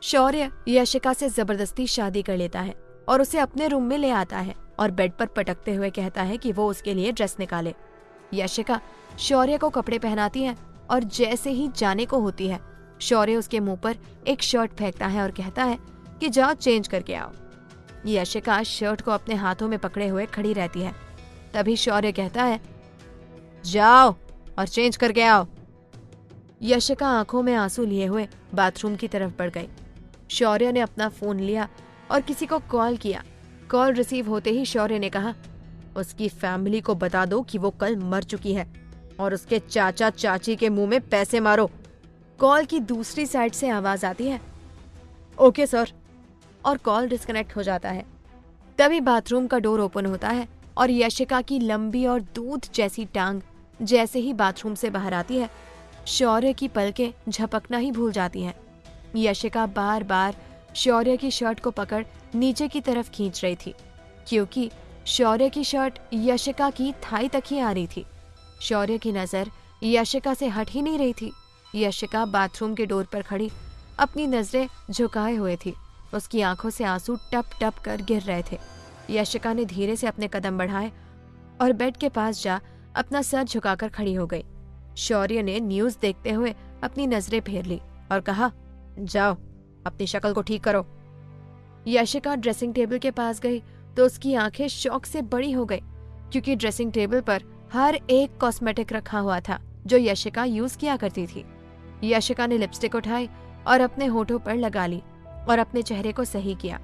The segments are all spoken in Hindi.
शौर्य यशिका से जबरदस्ती शादी कर लेता है और उसे अपने रूम में ले आता है और बेड पर पटकते हुए कहता है कि वो उसके लिए ड्रेस निकाले। यशिका शौर्य को कपड़े पहनाती है और जैसे ही जाने को होती है, शौर्य उसके मुंह पर एक शर्ट फेंकता है और कहता है कि जाओ चेंज करके आओ। यशिका शर्ट को अपने हाथों में पकड़े हुए खड़ी रहती है। तभी शौर्य कहता है, जाओ और चेंज करके आओ। यशिका आंखों में आंसू लिए हुए बाथरूम की तरफ बढ़ गई। शौर्य ने अपना फोन लिया और किसी को कॉल किया। कॉल रिसीव होते ही शौर्य ने कहा, उसकी फैमिली को बता दो कि वो कल मर चुकी है और उसके चाचा चाची के मुंह में पैसे मारो। कॉल की दूसरी साइड से आवाज आती है, ओके सर, और कॉल डिस्कनेक्ट हो जाता है। तभी बाथरूम का डोर ओपन होता है और यशिका की लंबी और दूध जैसी टांग जैसे ही बाथरूम से बाहर आती है, शौर्य की पलकें झपकना ही भूल जाती हैं। यशिका बार बार शौर्य की शर्ट को पकड़ नीचे की तरफ खींच रही थी, क्योंकि शौर्य की शर्ट यशिका की थाई तक ही आ रही थी। शौर्य की नजर यशिका से हट ही नहीं रही थी। यशिका बाथरूम के डोर पर खड़ी अपनी नजरें झुकाए हुए थी। उसकी आंखों से आंसू टप टप कर गिर रहे थे। यशिका ने धीरे से अपने कदम बढ़ाए और बेड के पास जा अपना सर झुकाकर खड़ी हो गई। शौर्य ने न्यूज देखते हुए अपनी नजरें फेर ली और कहा, जाओ अपनी शक्ल को ठीक करो। यशिका ड्रेसिंग टेबल के पास गई तो उसकी आंखें शौक से बड़ी हो गई, क्योंकि ड्रेसिंग टेबल पर हर एक कॉस्मेटिक रखा हुआ था जो यशिका यूज किया करती थी। यशिका ने लिपस्टिक उठाई और अपने होठों पर लगा ली और अपने चेहरे को सही किया।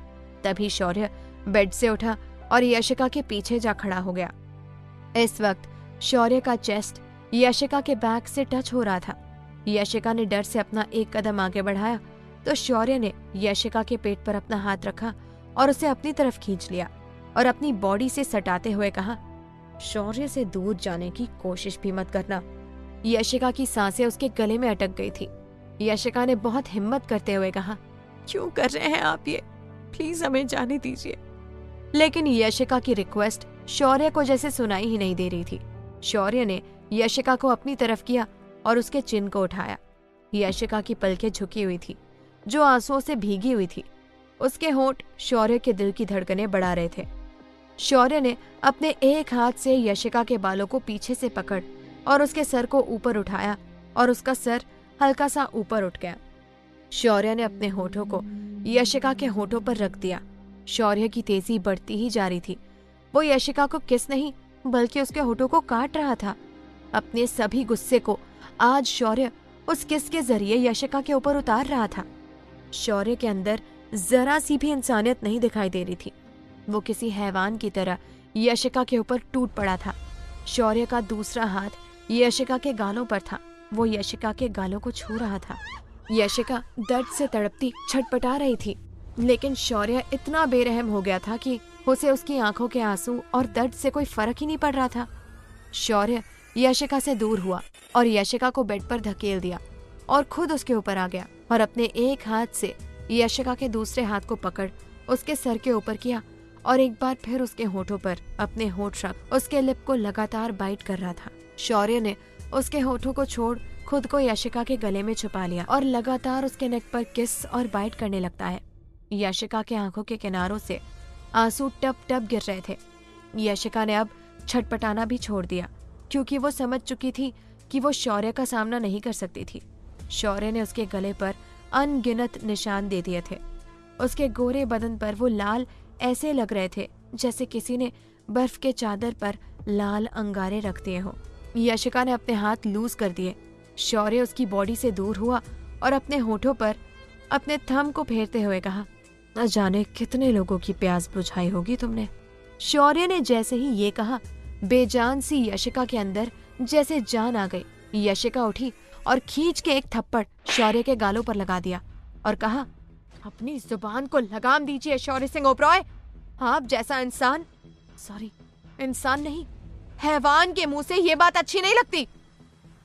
तभी शौर्य बेड से उठा और यशिका के पीछे जा खड़ा हो गया। इस वक्त शौर्य का चेस्ट यशिका के बैक से टच हो रहा था। यशिका ने डर से अपना एक कदम आगे बढ़ाया तो शौर्य ने यशिका के पेट पर अपना हाथ रखा और उसे अपनी तरफ खींच लिया और अपनी बॉडी से सटाते हुए कहा, शौर्य से दूर जाने की कोशिश भी मत करना। यशिका की सांसें उसके गले में अटक गई थी। यशिका ने बहुत हिम्मत करते हुए कहा, क्यों कर रहे हैं आप ये, प्लीज हमें जाने दीजिए। लेकिन यशिका की रिक्वेस्ट शौर्य को जैसे सुनाई ही नहीं दे रही थी। शौर्य ने यशिका को अपनी तरफ किया और उसके चिन को उठाया। यशिका की पलकें झुकी हुई थी, जो आंसुओं से भीगी हुई थी। उसके होंठ शौर्य के दिल की धड़कनें बढ़ा रहे थे। शौर्य ने अपने एक हाथ से यशिका के बालों को पीछे से पकड़ और उसके सर को ऊपर उठाया और उसका सर हल्का सा ऊपर उठ गया। शौर्य ने अपने होठों को यशिका के होठों पर रख दिया। शौर्य की तेजी बढ़ती ही जा रही थी। वो यशिका को किस नहीं बल्कि उसके होठों को काट रहा था। अपने सभी गुस्से को आज शौर्य उस किस के जरिए यशिका के ऊपर उतार रहा था। शौर्य के अंदर जरा सी भी इंसानियत नहीं दिखाई दे रही थी। वो किसी हैवान की तरह यशिका के ऊपर टूट पड़ा था। शौर्य का दूसरा हाथ यशिका के गालों पर था। वो यशिका के गालों को छू रहा था। यशिका दर्द से तड़पती छटपटा रही थी, लेकिन शौर्य इतना बेरहम हो गया था कि उसे उसकी आंखों के आंसू और दर्द से कोई फर्क ही नहीं पड़ रहा था। शौर्य यशिका से दूर हुआ और यशिका को बेड पर धकेल दिया और खुद उसके ऊपर आ गया और अपने एक हाथ से यशिका के दूसरे हाथ को पकड़ उसके सर के ऊपर किया और एक बार फिर उसके होठों पर अपने होठ रख उसके लिप को लगातार बाइट कर रहा था। शौर्य ने उसके होठों को छोड़ खुद को यशिका के गले में छुपा लिया और लगातार उसके नेक पर किस और बाइट करने लगता है। यशिका के आंखों के किनारों से आंसू टप टप गिर रहे थे। यशिका ने अब छटपटाना भी छोड़ दिया, क्योंकि वो समझ चुकी थी कि वो शौर्य का सामना नहीं कर सकती थी। शौर्य ने उसके गले पर अनगिनत निशान दे दिए थे। उसके गोरे बदन पर वो लाल ऐसे लग रहे थे जैसे किसी ने बर्फ के चादर पर लाल अंगारे रख दिए हो। यशिका ने अपने हाथ लूज कर दिए। शौर्य उसकी बॉडी से दूर हुआ और अपने होठों पर अपने थंब को फेरते हुए कहा, न जाने कितने लोगों की प्यास बुझाई होगी तुमने। शौर्य ने जैसे ही ये कहा, बेजान सी यशिका के अंदर जैसे जान आ गई। यशिका उठी और खींच के एक थप्पड़ शौर्य के गालों पर लगा दिया और कहा, अपनी जुबान को लगाम दीजिए शौर्य सिंह ओबरॉय। आप जैसा इंसान, सॉरी इंसान नहीं, हैवान के मुंह से ये बात अच्छी नहीं लगती।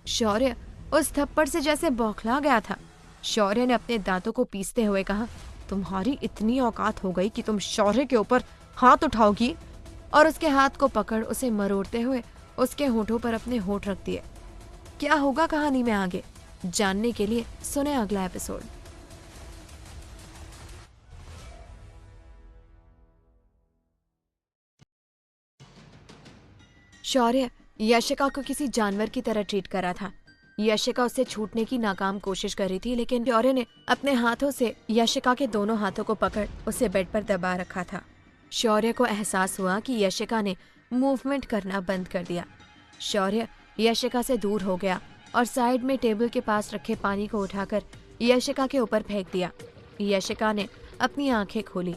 शौर्य उस थप्पड़ से जैसे बौखला गया था। शौर्य ने अपने दांतों को पीसते हुए कहा, तुम्हारी इतनी औकात हो गई कि तुम शौर्य के ऊपर हाथ उठाओगी? और उसके हाथ को पकड़ उसे मरोड़ते हुए उसके होठों पर अपने होठ रख दिए। क्या होगा कहानी में आगे जानने के लिए सुने अगला एपिसोड। शौर्य यशिका को किसी जानवर की तरह ट्रीट कर रहा था। यशिका उससे छूटने की नाकाम कोशिश कर रही थी, लेकिन शौर्य ने अपने हाथों से यशिका के दोनों हाथों को पकड़ उसे बेड पर दबा रखा था। शौर्य को एहसास हुआ कि यशिका ने मूवमेंट करना बंद कर दिया। शौर्य यशिका से दूर हो गया और साइड में टेबल के पास रखे पानी को उठाकर यशिका के ऊपर फेंक दिया। यशिका ने अपनी आंखें खोली।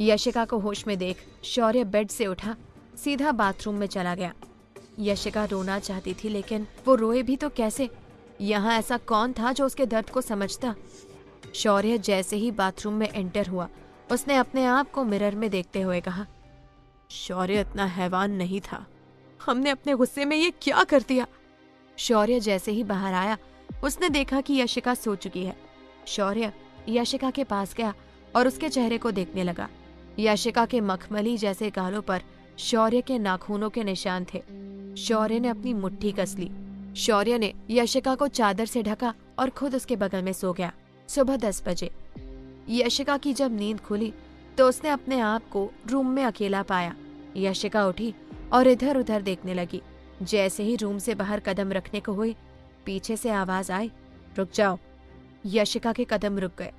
यशिका को होश में देख शौर्य बेड से उठा, सीधा बाथरूम में चला गया। यशिका रोना चाहती थी, लेकिन वो रोए भी तो कैसे? यहाँ ऐसा कौन था जो उसके दर्द को समझता? शौर्य जैसे ही बाथरूम में एंटर हुआ, उसने अपने आप को मिरर में देखते हुए कहा, शौर्य इतना हैवान नहीं था। हमने अपने गुस्से में ये क्या कर दिया? शौर्य जैसे ही बाहर आया, उसने देखा कि यशिका सो चुकी है। शौर्य यशिका के पास गया और उसके चेहरे को देखने लगा। यशिका के मखमली जैसे गालों पर शौर्य के नाखूनों के निशान थे। शौर्य ने अपनी मुट्ठी कस ली। शौर्य ने यशिका को चादर से ढका और खुद उसके बगल में सो गया। सुबह 10 बजे यशिका की जब नींद खुली तो उसने अपने आप को रूम में अकेला पाया। यशिका उठी और इधर उधर देखने लगी। जैसे ही रूम से बाहर कदम रखने को हुई, पीछे से आवाज आई, रुक जाओ। यशिका के कदम रुक गए।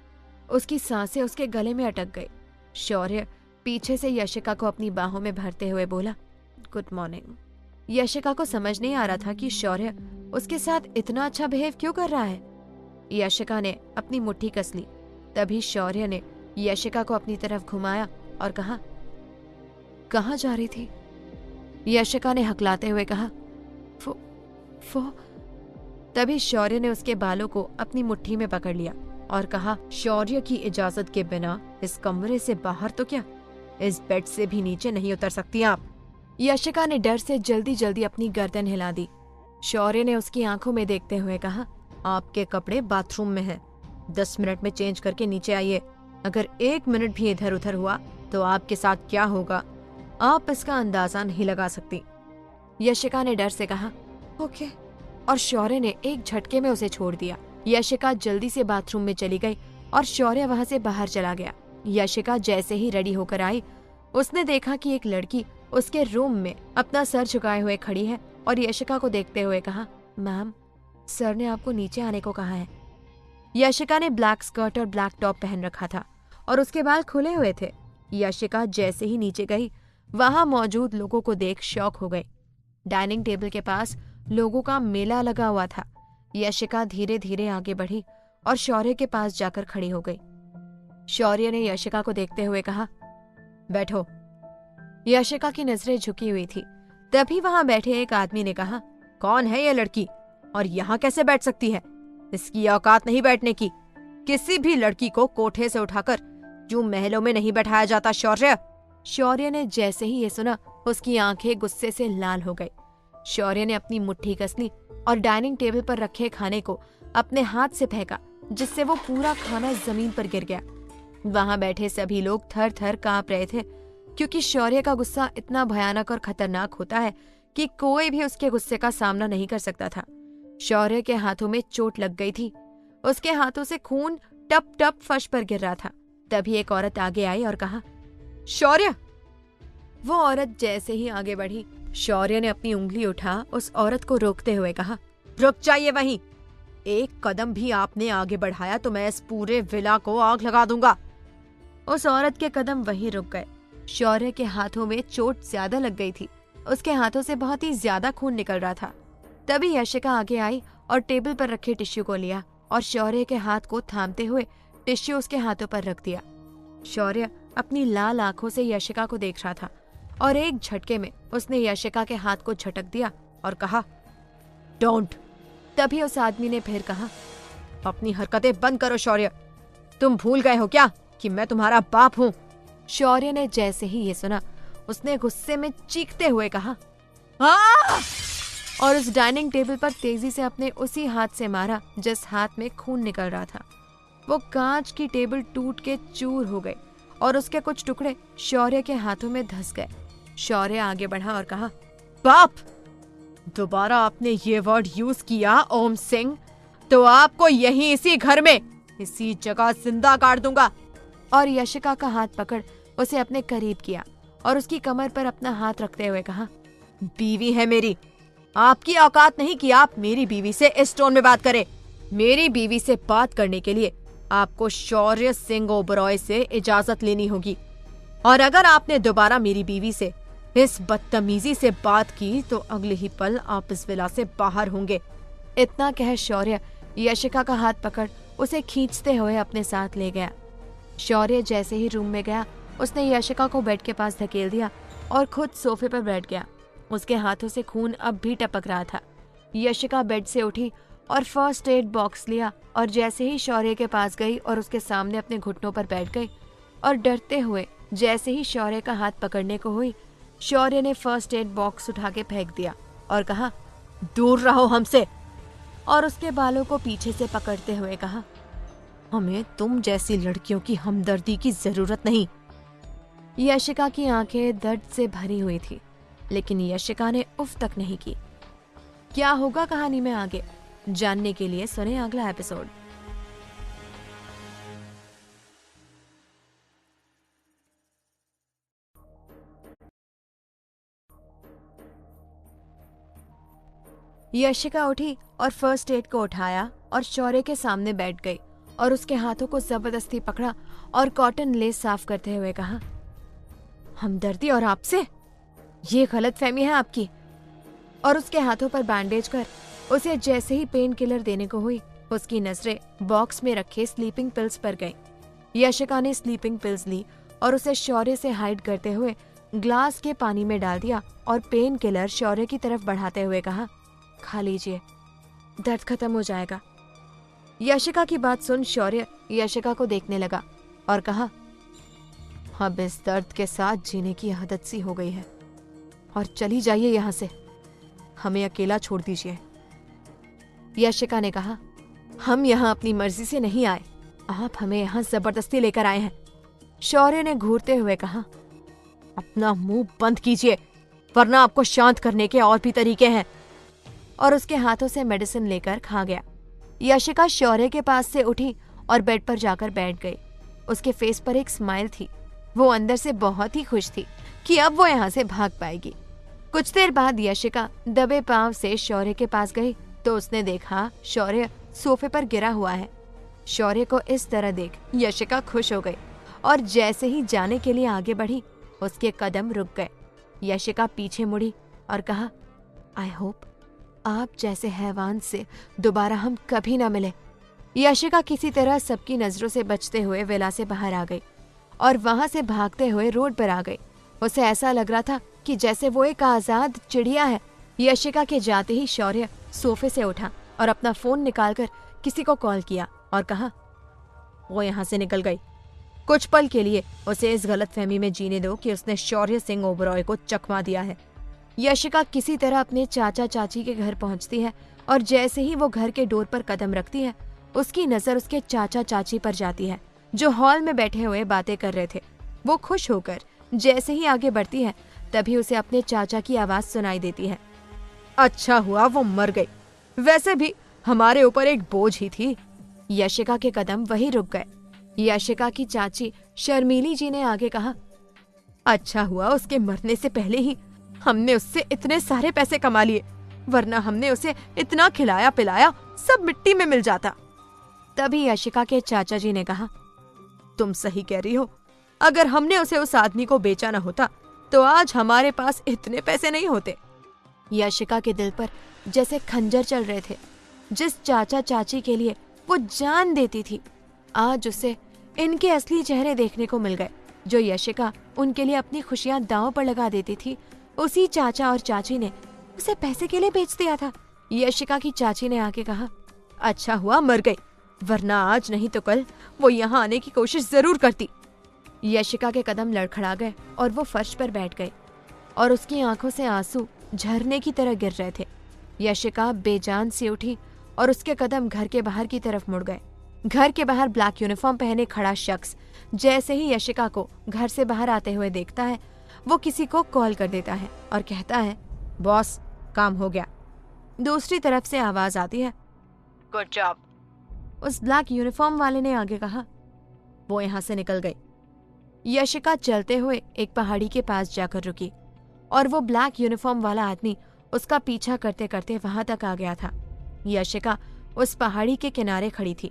उसकी सांसें उसके गले में अटक गई। शौर्य पीछे से यशिका को अपनी बाहों में भरते हुए बोला, गुड मॉर्निंग। यशिका को समझ नहीं आ रहा था कि शौर्य उसके साथ इतना अच्छा बिहेव क्यों कर रहा है। यशिका ने अपनी मुट्ठी कस ली। तभी शौर्य ने यशिका को अपनी तरफ घुमाया और कहा, कहाँ जा रही थी? यशिका ने हकलाते हुए कहा, वो। तभी शौर्य ने उसके बालों को अपनी मुट्ठी में पकड़ लिया और कहा, शौर्य की इजाजत के बिना इस कमरे से बाहर तो क्या, इस बेड से भी नीचे नहीं उतर सकती आप। यशिका ने डर से जल्दी जल्दी अपनी गर्दन हिला दी। शौर्य ने उसकी आंखों में देखते हुए कहा, आपके कपड़े बाथरूम में हैं। 10 मिनट में चेंज करके नीचे आइए। अगर 1 मिनट भी इधर उधर हुआ तो आपके साथ क्या होगा, आप इसका अंदाजा नहीं लगा सकती। यशिका ने डर से कहा, ओके। और शौर्य ने एक झटके में उसे छोड़ दिया। यशिका जल्दी से बाथरूम में चली गई और शौर्य वहां से बाहर चला गया। यशिका जैसे ही रेडी होकर आई, उसने देखा कि एक लड़की उसके रूम में अपना सर झुकाए हुए खड़ी है और यशिका को देखते हुए कहा, मैम, सर ने आपको नीचे आने को कहा है। यशिका ने ब्लैक स्कर्ट और ब्लैक टॉप पहन रखा था और उसके बाल खुले हुए थे। यशिका जैसे ही नीचे गई, वहां मौजूद लोगों को देख शॉक हो गई। डाइनिंग टेबल के पास लोगों का मेला लगा हुआ था। यशिका धीरे धीरे आगे बढ़ी और शौर्य के पास जाकर खड़ी हो गई। शौर्य ने यशिका को देखते हुए कहा, बैठो। यशिका की नजरें झुकी हुई थी। तभी वहां बैठे एक आदमी ने कहा, कौन है ये लड़की और यहाँ कैसे बैठ सकती है? इसकी औकात नहीं बैठने की। किसी भी लड़की को कोठे से उठाकर यूं महलों में नहीं बैठाया जाता। शौर्य। शौर्य ने जैसे ही ये सुना, उसकी आंखें गुस्से से लाल हो गई। शौर्य ने अपनी मुट्ठी कस ली और डाइनिंग टेबल पर रखे खाने को अपने हाथ से फेंका, जिससे वो पूरा खाना जमीन पर गिर गया। वहां बैठे सभी लोग थर थर कांप रहे थे, क्योंकि शौर्य का गुस्सा इतना भयानक और खतरनाक होता है कि कोई भी उसके गुस्से का सामना नहीं कर सकता था। शौर्य के हाथों में चोट लग गई थी। उसके हाथों से खून टप टप फर्श पर गिर रहा था। तभी एक औरत आगे आई और कहा, शौर्य। वो औरत जैसे ही आगे बढ़ी, शौर्य ने अपनी उंगली उठा उस औरत को रोकते हुए कहा, रुक जाइए वहीं। एक कदम भी आपने आगे बढ़ाया तो मैं इस पूरे विला को आग लगा दूंगा। उस औरत के कदम वहीं रुक गए। शौर्य के हाथों में चोट ज्यादा लग गई थी। उसके हाथों से बहुत ही ज्यादा खून निकल रहा था। तभी यशिका आगे आई और टेबल पर रखे टिश्यू को लिया और शौर्य के हाथ को थामते हुए टिश्यू उसके हाथों पर रख दिया। शौर्य अपनी लाल आंखों से यशिका को देख रहा था और एक झटके में उसने यशिका के हाथ को झटक दिया और कहा, डोंट। तभी उस आदमी ने फिर कहा, अपनी हरकतें बंद करो शौर्य। तुम भूल गए हो क्या कि मैं तुम्हारा बाप हूँ? शौर्य ने जैसे ही ये सुना, उसने गुस्से में चीखते हुए कहा, आह! और उस डाइनिंग टेबल पर तेजी से अपने उसी हाथ से मारा जिस हाथ में खून निकल रहा था। वो कांच की टेबल टूट के चूर हो गई और उसके कुछ टुकड़े शौर्य के हाथों में धंस गए। शौर्य आगे बढ़ा और कहा, बाप, दोबारा आपने ये वर्ड यूज किया ओम सिंह तो आपको यहीं इसी घर में इसी जगह जिंदा गाड़ दूंगा। और यशिका का हाथ पकड़ उसे अपने करीब किया और उसकी कमर पर अपना हाथ रखते हुए कहा, बीवी है मेरी, आपकी औकात नहीं कि आप मेरी बीवी से इस टोन में बात करें। मेरी बीवी से बात करने के लिए आपको शौर्य सिंह ओबरॉय से इजाजत लेनी होगी, और अगर आपने दोबारा मेरी बीवी से इस बदतमीजी से बात की तो अगले ही पल आप इस विला से बाहर होंगे। इतना कह शौर्य यशिका का हाथ पकड़ उसे खींचते हुए अपने साथ ले गया। शौर्य जैसे ही रूम में गया, उसने यशिका को बेड के पास धकेल दिया और खुद सोफे पर बैठ गया। उसके हाथों से खून अब भी टपक रहा था। यशिका बेड से उठी और फर्स्ट एड बॉक्स लिया और जैसे ही शौर्य के पास गई और उसके सामने अपने घुटनों पर बैठ गई और डरते हुए जैसे ही शौर्य का हाथ पकड़ने को हुई, शौर्य ने फर्स्ट एड बॉक्स उठा के फेंक दिया और कहा, दूर रहो हमसे। और उसके बालों को पीछे से पकड़ते हुए कहा, हमें तुम जैसी लड़कियों की हमदर्दी की जरूरत नहीं। यशिका की आंखें दर्द से भरी हुई थी, लेकिन यशिका ने उफ तक नहीं की। क्या होगा कहानी में आगे, जानने के लिए सुने अगला एपिसोड। यशिका उठी और फर्स्ट एड को उठाया और शौर्य के सामने बैठ गई और उसके हाथों को जबरदस्ती पकड़ा और कॉटन लेस साफ करते हुए कहा, हमदर्दी और आपसे, ये गलतफहमी है आपकी। और उसके हाथों पर बैंडेज कर उसे जैसे ही पेन किलर देने को हुई, उसकी नजरें बॉक्स में रखे स्लीपिंग पिल्स पर गईं। यशिका ने स्लीपिंग पिल्स ली और उसे शौर्य से हाइड करते हुए ग्लास के पानी में डाल दिया और पेन किलर शौर्य की तरफ बढ़ाते हुए कहा, खा लीजिए, दर्द खत्म हो जाएगा। यशिका की बात सुन शौर्य यशिका को देखने लगा और कहा, अब इस दर्द के साथ जीने की आदत सी हो गई है और चली जाइए यहाँ से, हमें अकेला छोड़ दीजिए। यशिका ने कहा, हम यहाँ अपनी मर्जी से नहीं आए, आप हमें यहाँ जबरदस्ती लेकर आए हैं। शौर्य ने घूरते हुए कहा, अपना मुंह बंद कीजिए वरना आपको शांत करने के और भी तरीके हैं। और उसके हाथों से मेडिसिन लेकर खा गया। यशिका शौर्य के पास से उठी और बेड पर जाकर बैठ गई। उसके फेस पर एक स्माइल थी। वो अंदर से बहुत ही खुश थी कि अब वो यहाँ से भाग पाएगी। कुछ देर बाद यशिका दबे पांव से शौर्य के पास गई तो उसने देखा शौर्य सोफे पर गिरा हुआ है। शौर्य को इस तरह देख यशिका खुश हो गई और जैसे ही जाने के लिए आगे बढ़ी, उसके कदम रुक गए। यशिका पीछे मुड़ी और कहा, आई होप आप जैसे हैवान से दोबारा हम कभी ना मिले। यशिका किसी तरह सबकी नजरों से बचते हुए विला से बाहर आ गई और वहां से भागते हुए रोड पर आ गई। उसे ऐसा लग रहा था कि जैसे वो एक आजाद चिड़िया है। यशिका के जाते ही शौर्य सोफे से उठा और अपना फोन निकालकर किसी को कॉल किया और कहा, वो यहाँ से निकल गई। कुछ पल के लिए उसे इस गलतफहमी में जीने दो कि उसने शौर्य सिंह ओबरॉय को चकमा दिया है। यशिका किसी तरह अपने चाचा चाची के घर पहुंचती है और जैसे ही वो घर के डोर पर कदम रखती है, उसकी नजर उसके चाचा चाची पर जाती है जो हॉल में बैठे हुए बातें कर रहे थे। वो खुश होकर जैसे ही आगे बढ़ती है तभी उसे अपने चाचा की आवाज सुनाई देती है, अच्छा हुआ वो मर गई, वैसे भी हमारे ऊपर एक बोझ ही थी। यशिका के कदम वहीं रुक गए। यशिका की चाची शर्मीली जी ने आगे कहा, अच्छा हुआ उसके मरने से पहले ही हमने उससे इतने सारे पैसे कमा लिए, वरना हमने उसे इतना खिलाया पिलाया सब मिट्टी में मिल जाता। तभी यशिका के चाचा जी ने कहा, तुम सही कह रही हो, अगर हमने उसे उस आदमी को बेचा न होता तो आज हमारे पास इतने पैसे नहीं होते। यशिका के दिल पर जैसे खंजर चल रहे थे। जिस चाचा चाची के लिए वो जान देती थी, आज उसे इनके असली चेहरे देखने को मिल गए। जो यशिका उनके लिए अपनी खुशियां दांव पर लगा देती थी, उसी चाचा और चाची ने उसे पैसे के लिए बेच दिया था। यशिका की चाची ने आके कहा, अच्छा हुआ मर गई, वरना आज नहीं तो कल वो यहाँ आने की कोशिश जरूर करती। यशिका के कदम लड़खड़ा गए और वो फर्श पर बैठ गई और उसकी आंखों से आंसू झरने की तरह गिर रहे थे। यशिका बेजान सी उठी और उसके कदम घर के बाहर की तरफ मुड़ गए। घर के बाहर ब्लैक यूनिफॉर्म पहने खड़ा शख्स जैसे ही यशिका को घर से बाहर आते हुए देखता है, वो किसी को कॉल कर देता है और कहता है, बॉस काम हो गया। दूसरी तरफ से आवाज आती है, गुड जॉब। उस ब्लैक यूनिफॉर्म वाले ने आगे कहा, वो यहाँ से निकल गई। यशिका चलते हुए एक पहाड़ी के पास जाकर रुकी और वो ब्लैक यूनिफॉर्म वाला आदमी उसका पीछा करते करते वहां तक आ गया था। यशिका उस पहाड़ी के किनारे खड़ी थी।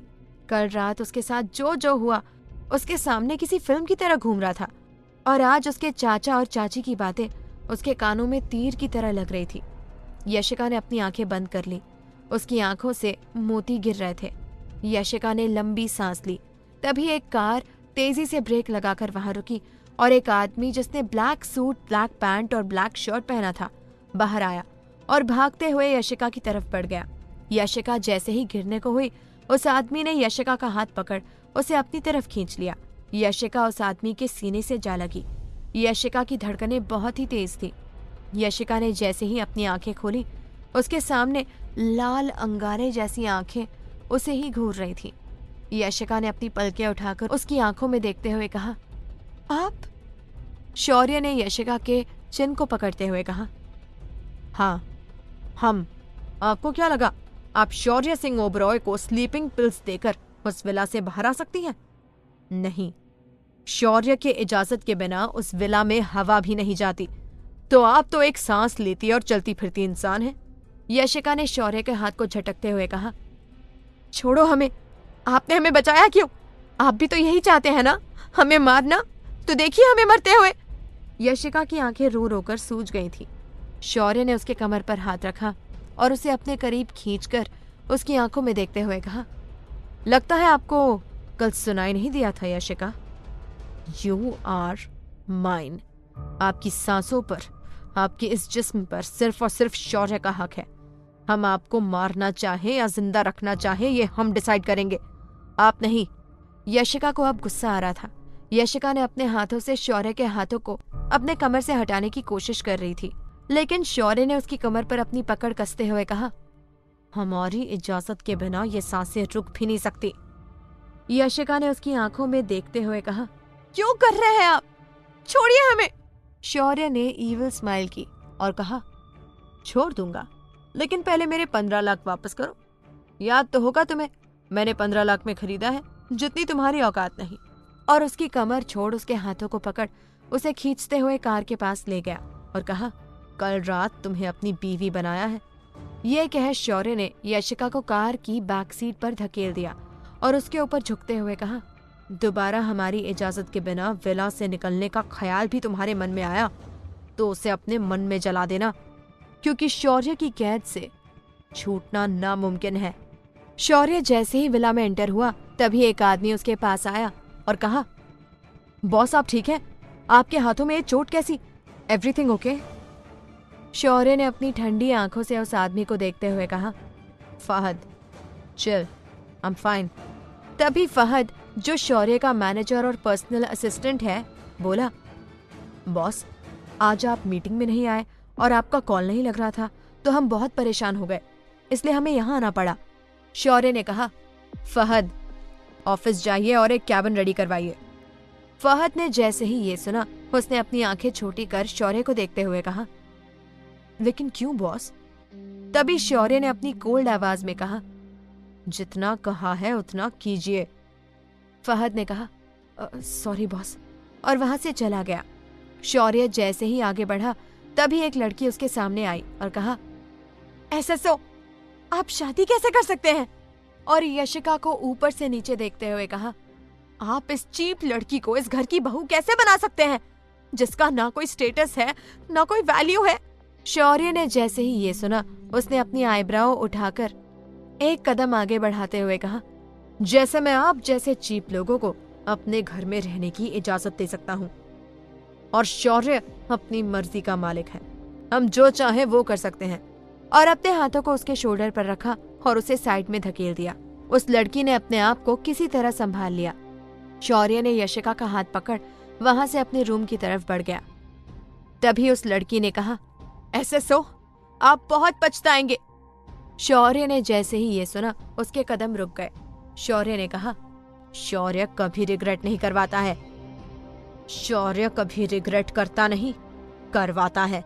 कल रात उसके साथ जो जो हुआ उसके सामने किसी फिल्म की तरह घूम रहा था, और आज उसके चाचा और चाची की बातें उसके कानों में तीर की तरह लग रही थी। यशिका ने अपनी आंखें बंद कर ली। उसकी आंखों से मोती गिर रहे थे। यशिका ने लंबी सांस ली। तभी एक कार तेजी से ब्रेक लगाकर वहां रुकी और एक आदमी जिसने ब्लैक सूट, ब्लैक पैंट और ब्लैक शर्ट पहना था, बाहर आया और भागते हुए यशिका की तरफ बढ़ गया। यशिका जैसे ही गिरने को हुई, उस आदमी ने यशिका का हाथ पकड़ उसे अपनी तरफ खींच लिया। यशिका उस आदमी के सीने से जा लगी। यशिका की धड़कनें बहुत ही तेज थी। यशिका ने जैसे ही अपनी आंखें खोली, उसके सामने लाल अंगारे जैसी आंखें उसे ही घूर रही थी। यशिका ने अपनी पलकें उठाकर उसकी आंखों में देखते हुए कहा, आप? शौर्य ने यशिका के चिन को पकड़ते हुए कहा, हाँ, हम। आपको क्या लगा आप शौर्य सिंह ओबरॉय को स्लीपिंग पिल्स देकर उस विला से बाहर आ सकती हैं? नहीं, शौर्य के इजाजत के बिना उस विला में हवा भी नहीं जाती। तो आप तो एक सांस लेती और चलती फिरती इंसान हैं। यशिका ने शौर्य के हाथ को झटकते हुए कहा, छोड़ो हमें, आपने हमें बचाया क्यों? आप भी तो यही चाहते हैं ना, हमें मारना? तो देखिए हमें मरते हुए। यशिका की आंखें रो रो कर सूज गई थी। शौर्य ने उसके कमर पर हाथ रखा और उसे अपने करीब खींचकर उसकी आंखों में देखते हुए कहा, लगता है आपको कल सुनाई नहीं दिया था यशिका। You are mine. आपकी सांसों पर, आपके इस जिस्म पर सिर्फ और सिर्फ शौर्य का हक है। हम आपको मारना चाहें या जिंदा रखना चाहें, ये हम डिसाइड करेंगे, आप नहीं। यशिका को अब गुस्सा आ रहा था। यशिका ने अपने हाथों से शौर्य के हाथों को अपने कमर से हटाने की कोशिश कर रही थी, लेकिन शौर्य ने उसकी कमर पर अपनी पकड़ कसते हुए कहा, हमारी इजाजत के बिना ये सांसें रुक भी नहीं सकती। यशिका ने उसकी आंखों में देखते हुए कहा, क्यों कर रहे हैं आप? छोड़िए हमें। शौर्य ने ईविल स्माइल की और कहा, छोड़ दूंगा, लेकिन पहले मेरे 15 लाख वापस करो। याद तो होगा तुम्हें, मैंने 15 लाख में खरीदा है, जितनी तुम्हारी औकात नहीं। और उसकी कमर छोड़ उसके हाथों को पकड़ उसे खींचते हुए कार के पास ले गया और कहा, कल रात तुम्हें अपनी बीवी बनाया है। ये कह शौर्य ने यशिका को कार की बैक सीट पर धकेल दिया और उसके ऊपर झुकते हुए कहा, दोबारा हमारी इजाजत के बिना विला से निकलने का ख्याल भी तुम्हारे मन में आया तो उसे अपने मन में जला देना, क्योंकि शौर्य की कैद से छूटना नामुमकिन है। शौर्य जैसे ही विला में एंटर हुआ, तभी एक आदमी उसके पास आया और कहा, बॉस आप ठीक हैं? आपके हाथों में ये चोट कैसी? Everything okay? शौर्य ने अपनी ठंडी आंखों से उस आदमी को देखते हुए कहा, Fahad, chill, I am fine. तभी फहद, जो शौर्य का मैनेजर और पर्सनल असिस्टेंट है, बोला, बॉस आज आप मीटिंग में नहीं आए और आपका कॉल नहीं लग रहा था तो हम बहुत परेशान हो गए, इसलिए हमें यहाँ आना पड़ा। शौर्य ने कहा, फहद ऑफिस जाइए और एक कैबिन रेडी करवाइए। फहद ने जैसे ही ये सुना, उसने अपनी आंखें छोटी कर शौर्य को देखते हुए कहा, लेकिन क्यों बॉस? तभी शौर्य ने अपनी कोल्ड आवाज में कहा, जितना कहा है उतना कीजिए। फहद ने कहा, सॉरी बॉस, और वहां से चला गया। शौर्य जैसे ही आगे बढ़ा, तभी एक लड़की उसके सामने आई और कहा, एसएसओ, आप शादी कैसे कर सकते हैं? और यशिका को ऊपर से नीचे देखते हुए कहा, आप इस चीप लड़की को इस घर की बहू कैसे बना सकते हैं, जिसका ना कोई स्टेटस है ना कोई वैल्यू है? शौर्य ने जैसे ही ये सुना, उसने अपनी आईब्राव उठाकर एक कदम आगे बढ़ाते हुए कहा, जैसे मैं आप जैसे चीप लोगों को अपने घर में रहने की इजाजत दे सकता हूँ, और शौर्य अपनी मर्जी का मालिक है, हम जो चाहे वो कर सकते हैं। और अपने हाथों को उसके शोल्डर पर रखा और उसे साइड में धकेल दिया। उस लड़की ने अपने आप को किसी तरह संभाल लिया। शौर्य ने यशिका का हाथ पकड़ वहां से अपने रूम की तरफ बढ़ गया। तभी उस लड़की ने कहा, एसएसओ, आप बहुत पछताएंगे। शौर्य ने जैसे ही ये सुना, उसके कदम रुक गए। शौर्य ने कहा, शौर्य कभी रिग्रेट नहीं करवाता है, शौर्य कभी रिग्रेट करता नहीं, करवाता है।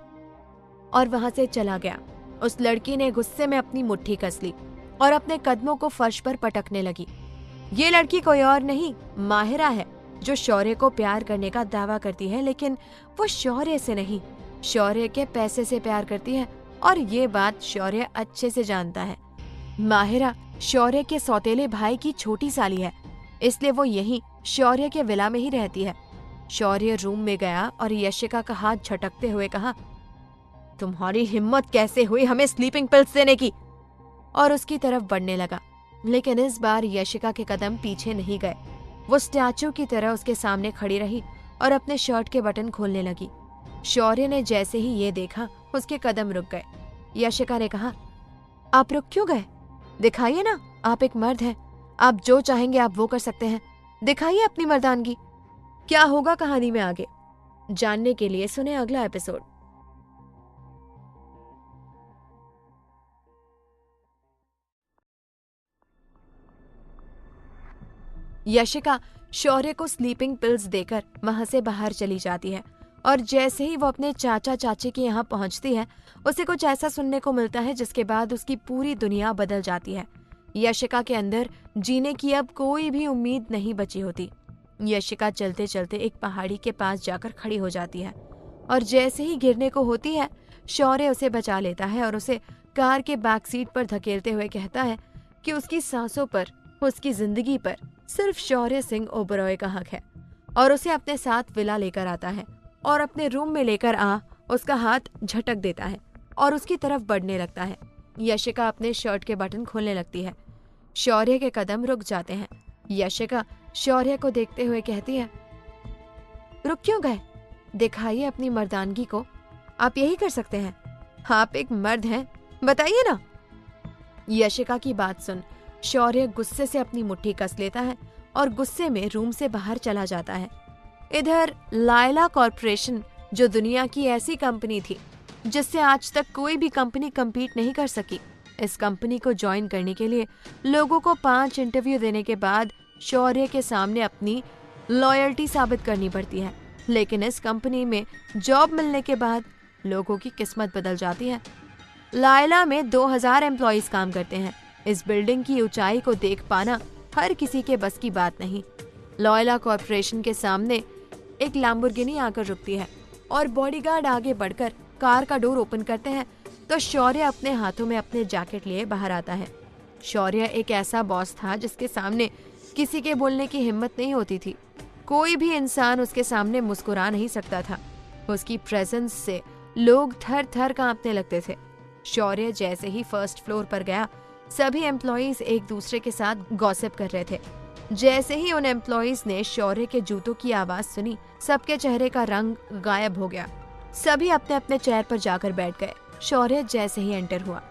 और वहां से चला गया। उस लड़की ने गुस्से में अपनी मुट्ठी कस ली और अपने कदमों को फर्श पर पटकने लगी। ये लड़की कोई और नहीं, माहिरा है, जो शौर्य को प्यार करने का दावा करती है, लेकिन वो शौर्य से नहीं शौर्य के पैसे से प्यार करती है और ये बात शौर्य अच्छे से जानता है। माहिरा शौर्य के सौतेले भाई की छोटी साली है, इसलिए वो यहीं शौर्य के विला में ही रहती है। शौर्य रूम में गया और यशिका का हाथ झटकते हुए कहा, तुम्हारी हिम्मत कैसे हुई हमें स्लीपिंग पिल्स देने की? और उसकी तरफ बढ़ने लगा, लेकिन इस बार यशिका के कदम पीछे नहीं गए। वो स्टैचू की तरह उसके सामने खड़ी रही और अपने शर्ट के बटन खोलने लगी। शौर्य ने जैसे ही ये देखा, उसके कदम रुक गए। यशिका ने कहा, आप रुक क्यों गए? दिखाइए ना, आप एक मर्द हैं, आप जो चाहेंगे आप वो कर सकते हैं, दिखाइए अपनी मर्दानगी। क्या होगा कहानी में आगे जानने के लिए सुने अगला एपिसोड। यशिका शौर्य को स्लीपिंग पिल्स देकर वहां से बाहर चली जाती है और जैसे ही वो अपने चाचा चाची के यहाँ पहुंचती है, उसे कुछ ऐसा सुनने को मिलता है जिसके बाद उसकी पूरी दुनिया बदल जाती है। यशिका के अंदर जीने की अब कोई भी उम्मीद नहीं बची होती। यशिका चलते चलते एक पहाड़ी के पास जाकर खड़ी हो जाती है और जैसे ही गिरने को होती है, शौर्य उसे बचा लेता है और उसे कार के बैक सीट पर धकेलते हुए कहता है कि उसकी सांसों पर, उसकी जिंदगी पर सिर्फ शौर्य सिंह ओबरॉय का हक है, और उसे अपने साथ विला लेकर आता है और अपने रूम में लेकर उसका हाथ झटक देता है और उसकी तरफ बढ़ने लगता है। यशिका अपने शर्ट के बटन खोलने लगती है। शौर्य के कदम रुक जाते हैं। यशिका शौर्य को देखते हुए कहती है, रुक क्यों गए? दिखाइए अपनी मर्दानगी को, आप यही कर सकते हैं, आप एक मर्द हैं, बताइए ना। यशिका की बात सुन शौर्य गुस्से से अपनी मुट्ठी कस लेता है और गुस्से में रूम से बाहर चला जाता है। इधर लायला कॉर्पोरेशन, जो दुनिया की ऐसी कंपनी थी जिससे आज तक कोई भी कंपनी कम्पीट नहीं कर सकी, इस कंपनी को ज्वाइन करने के लिए लोगों को 5 इंटरव्यू देने के बाद शौर्य के सामने अपनी लॉयल्टी साबित करनी पड़ती है। लेकिन इस कंपनी में जॉब मिलने के बाद लोगों की किस्मत बदल जाती है। लायला में 2000 एम्प्लॉइज काम करते हैं। इस बिल्डिंग की ऊंचाई को देख पाना हर किसी के बस की बात नहीं। लायला कॉर्पोरेशन के सामने एक लैम्बोर्गिनी आकर रुकती है और बॉडीगार्ड आगे बढ़कर कार का डोर ओपन करते हैं तो शौर्य अपने हाथों में अपने जैकेट लिए बाहर आता है। शौर्य एक ऐसा बॉस था जिसके सामने किसी के बोलने की हिम्मत नहीं होती थी। कोई भी इंसान उसके सामने मुस्कुरा नहीं सकता था। उसकी प्रेजेंस से लोग थर थर कांपने लगते थे। शौर्य जैसे ही फर्स्ट फ्लोर पर गया, सभी एम्प्लॉइज एक दूसरे के साथ गॉसिप कर रहे थे। जैसे ही उन एम्प्लॉइज ने शौर्य के जूतों की आवाज सुनी, सबके चेहरे का रंग गायब हो गया। सभी अपने अपने चेयर पर जाकर बैठ गए। शौर्य जैसे ही एंटर हुआ,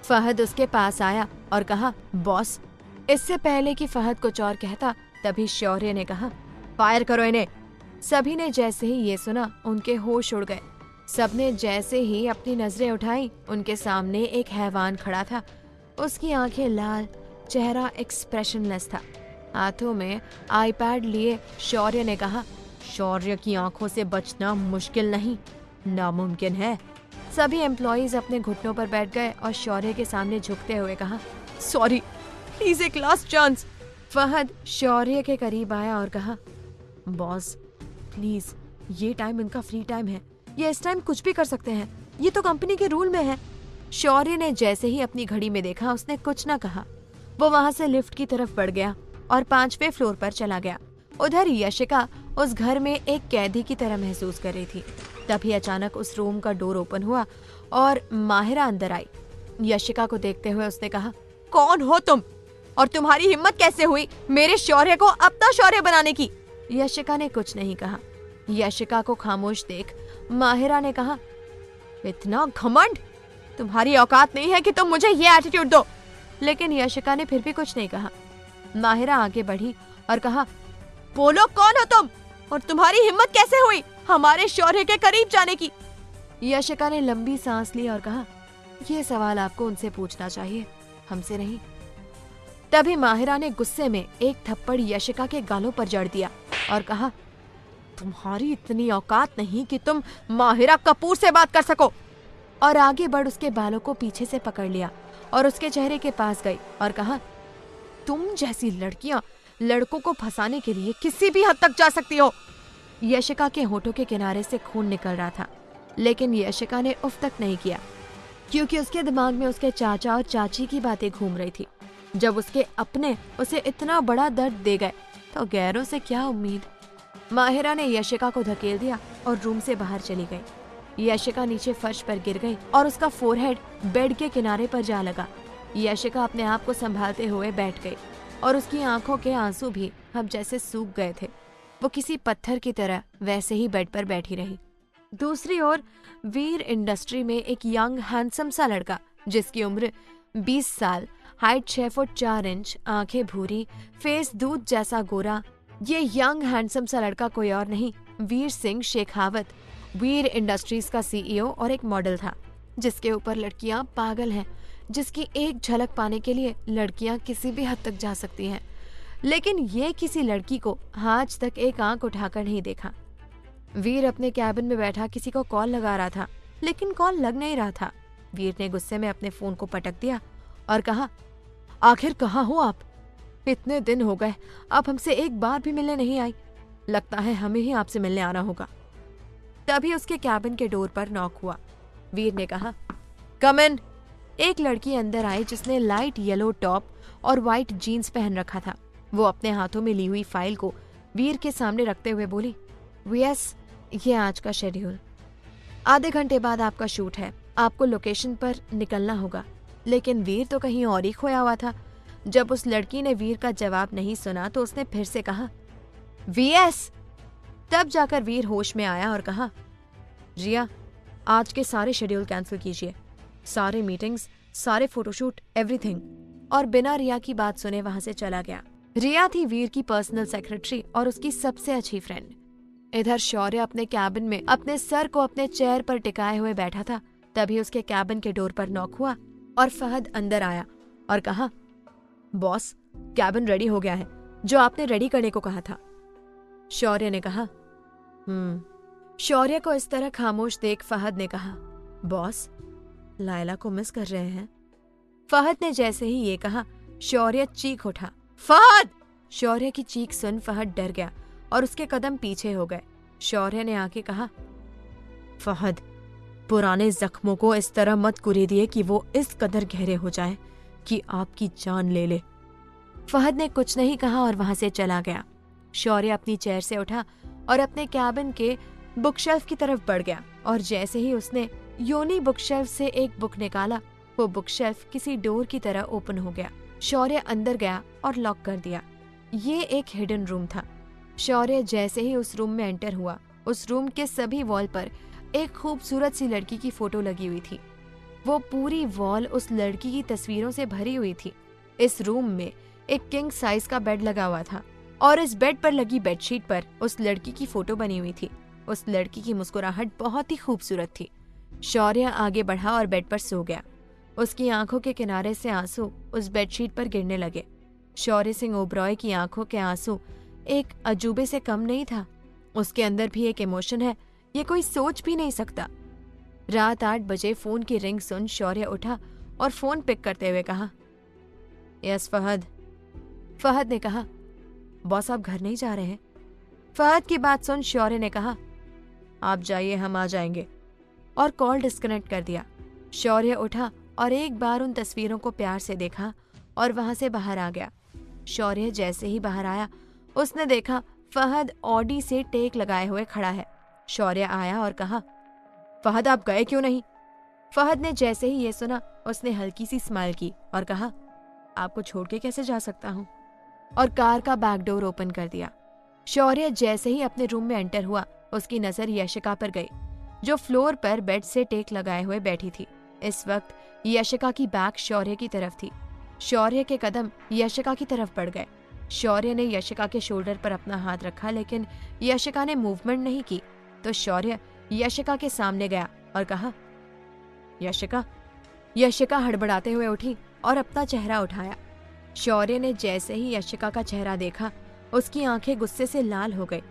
फहद उसके पास आया और कहा, बॉस। इससे पहले कि फहद कुछ और कहता, तभी शौर्य ने कहा, फायर करो इन्हें। सभी ने जैसे ही ये सुना, उनके होश उड़ गए। सबने जैसे ही अपनी नजरें उठाई, उनके सामने एक हैवान खड़ा था। उसकी आंखें लाल, चेहरा एक्सप्रेशनलेस था। हाथों में आईपैड लिए शौर्य ने कहा, शौर्य की आंखों से बचना मुश्किल नहीं, नामुमकिन है। सभी एम्प्लॉइज अपने घुटनों पर बैठ गए और शौर्य के सामने झुकते हुए कहा, सॉरी, प्लीज एक लास्ट चांस। फहद शौर्य के करीब आया और कहा, बॉस प्लीज, ये टाइम इनका फ्री टाइम है, ये इस टाइम कुछ भी कर सकते हैं, ये तो कंपनी के रूल में है। शौर्य ने जैसे ही अपनी घड़ी में देखा, उसने कुछ न कहा। वो वहां से लिफ्ट की तरफ बढ़ गया और 5वें फ्लोर पर चला गया। उधर यशिका उस घर में एक कैदी की तरह महसूस कर रही थी। तभी अचानक उस रूम का डोर ओपन हुआ और माहिरा अंदर आई। यशिका को देखते हुए उसने कहा, कौन हो तुम और तुम्हारी हिम्मत कैसे हुई मेरे शौर्य को अपना शौर्य बनाने की? यशिका ने कुछ नहीं कहा। यशिका को खामोश देख माहिरा ने कहा, इतना घमंड, तुम्हारी औकात नहीं है कि तुम मुझे ये एटीट्यूड दो। लेकिन यशिका ने फिर भी कुछ नहीं कहा। माहिरा आगे बढ़ी और कहा, बोलो कौन हो तुम और तुम्हारी हिम्मत कैसे हुई हमारे शौर्य के करीब जाने की? यशिका ने लंबी सांस ली और कहा, यह सवाल आपको उनसे पूछना चाहिए, हमसे नहीं। तभी माहिरा ने गुस्से में एक थप्पड़ यशिका के गालों पर जड़ दिया और कहा, तुम्हारी इतनी औकात नहीं कि तुम माहिरा कपूर से बात कर सको। और आगे बढ़ उसके बालों को पीछे से पकड़ लिया और उसके चेहरे के पास गई और कहा, तुम जैसी लड़कियां लड़कों को फंसाने के लिए किसी भी हद तक जा सकती हो। यशिका के होठों के किनारे से खून निकल रहा था। लेकिन यशिका ने उफ तक नहीं किया, क्योंकि उसके दिमाग में उसके चाचा और चाची की बातें घूम रही थी। जब उसके अपने उसे इतना बड़ा दर्द दे गए तो गैरों से क्या उम्मीद। माहिरा ने यशिका को धकेल दिया और रूम से बाहर चली गई। यशिका नीचे फर्श पर गिर गई और उसका फोरहेड बेड के किनारे पर जा लगा। यशिका अपने आप को संभालते हुए बैठ गई और उसकी आंखों के आंसू भी अब जैसे सूख गए थे। वो किसी पत्थर की तरह वैसे ही बेड पर बैठी रही। दूसरी ओर वीर इंडस्ट्री में एक यंग हैंडसम सा लड़का, जिसकी उम्र 20 साल, हाइट 6 फुट 4 इंच, आंखें भूरी, फेस दूध जैसा गोरा। ये यंग हैंडसम सा लड़का कोई और नहीं, वीर सिंह शेखावत, वीर इंडस्ट्रीज का सीईओ और एक मॉडल था, जिसके ऊपर लड़कियां पागल हैं, जिसकी एक झलक पाने के लिए लड़कियां किसी भी हद तक जा सकती हैं। लेकिन ये किसी लड़की को आज तक एक आंख उठाकर नहीं देखा। वीर अपने कैबिन में बैठा किसी को कॉल लगा रहा था, लेकिन कॉल लग नहीं रहा था। वीर ने गुस्से में अपने फोन को पटक दिया और कहा, आखिर कहाँ हो आप? इतने दिन हो गए, आप हमसे एक बार भी मिलने नहीं आई। लगता है हमें ही आपसे मिलने आना होगा। तभी उसके कैबिन के डोर पर नॉक हुआ। वीर ने कहा, कम इन। एक लड़की अंदर आई जिसने लाइट येलो टॉप और व्हाइट जीन्स पहन रखा था। वो अपने हाथों में ली हुई फाइल को वीर के सामने रखते हुए बोली, वीएस, ये आज का शेड्यूल। आधे घंटे बाद आपका शूट है, आपको लोकेशन पर निकलना होगा। लेकिन वीर तो कहीं और ही खोया हुआ था। जब उस लड़की ने वीर का जवाब नहीं सुना तो उसने फिर से कहा, वीएस। तब जाकर वीर होश में आया और कहा, रिया, आज के सारे शेड्यूल कैंसिल कीजिए, सारे मीटिंग्स, सारे फोटोशूट, एवरीथिंग। और बिना रिया की बात सुने वहां से चला गया। रिया थी वीर की पर्सनल सेक्रेटरी और उसकी सबसे अच्छी फ्रेंड। इधर शौर्य अपने कैबिन में अपने सर को अपने चेयर पर टिकाए हुए बैठा था। तभी उसके कैबिन के डोर पर नॉक हुआ और फहद अंदर आया और कहा, बॉस, कैबिन रेडी हो गया है, जो आपने रेडी करने को कहा था। शौर्य ने कहा, शौर्य को इस तरह खामोश देख फहद ने कहा, बॉस, लायला को मिस कर रहे हैं। फहद ने जैसे ही ये कहा, शौर्य चीख उठा, फहद! शौर्य की चीख सुन फहद डर गया और उसके कदम पीछे हो गए। शौर्य ने आके कहा, फहद, पुराने जख्मों को इस तरह मत कुरेदिए कि वो इस कदर गहरे हो जाएं कि आपकी जान ले ले। फहद ने कुछ नहीं कहा और वहां से चला गया। शौर्य अपनी चेयर से उठा और अपने कैबिन के बुकशेल्फ की तरफ बढ़ गया और जैसे ही उसने योनी बुकशेल्फ से एक बुक निकाला, वो बुकशेल्फ किसी डोर की तरह ओपन हो गया। शौर्य अंदर गया और लॉक कर दिया। ये एक हिडन रूम था। शौर्य जैसे ही उस रूम में एंटर हुआ, उस रूम के सभी वॉल पर एक खूबसूरत सी लड़की की फोटो लगी हुई थी। वो पूरी वॉल उस लड़की की तस्वीरों से भरी हुई थी। इस रूम में एक किंग साइज का बेड लगा हुआ था और इस बेड पर लगी बेडशीट पर उस लड़की की फोटो बनी हुई थी। उस लड़की की मुस्कुराहट बहुत ही खूबसूरत थी। शौर्य आगे बढ़ा और बेड पर सो गया। उसकी आंखों के किनारे से आंसू उस बेडशीट पर गिरने लगे। शौर्य सिंह ओबरॉय की आंखों के आंसू एक अजूबे से कम नहीं था। उसके अंदर भी एक इमोशन है, ये कोई सोच भी नहीं सकता। रात 8 बजे फोन की रिंग सुन शौर्य उठा और फोन पिक करते हुए कहा, यस फहद। फहद ने कहा, बॉस, आप घर नहीं जा रहे हैं? फहद की बात सुन शौर्य ने कहा, आप जाइए, हम आ जाएंगे, और कॉल डिस्कनेक्ट कर दिया। शौर्य उठा और एक बार उन तस्वीरों को प्यार से देखा और वहां से बाहर आ गया। शौर्य जैसे ही बाहर आया, उसने देखा फहद ऑडी से टेक लगाए हुए खड़ा है। शौर्य आया और कहा, फहद, आप गए क्यों नहीं? फहद ने जैसे ही ये सुना, उसने हल्की सी स्माइल की और कहा, आपको छोड़ के कैसे जा सकता हूँ, और कार का बैक डोर ओपन कर दिया। शौर्य जैसे ही अपने रूम में एंटर हुआ, उसकी नजर यशिका पर गई, जो फ्लोर पर बेड से टेक लगाए हुए बैठी थी। इस वक्त यशिका की बैक शौर्य की तरफ थी। शौर्य के कदम यशिका की तरफ बढ़ गए। शौर्य ने यशिका के शोल्डर पर अपना हाथ रखा, लेकिन यशिका ने मूवमेंट नहीं की, तो शौर्य यशिका के सामने गया और कहा, यशिका। यशिका हड़बड़ाते हुए उठी और अपना चेहरा उठाया। शौर्य ने जैसे ही यशिका का चेहरा देखा, उसकी आंखें गुस्से से लाल हो गई।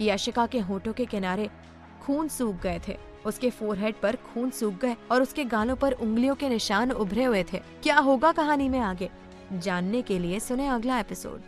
यशिका के होठों के किनारे खून सूख गए थे, उसके फोरहेड पर खून सूख गए और उसके गालों पर उंगलियों के निशान उभरे हुए थे। क्या होगा कहानी में आगे, जानने के लिए सुने अगला एपिसोड।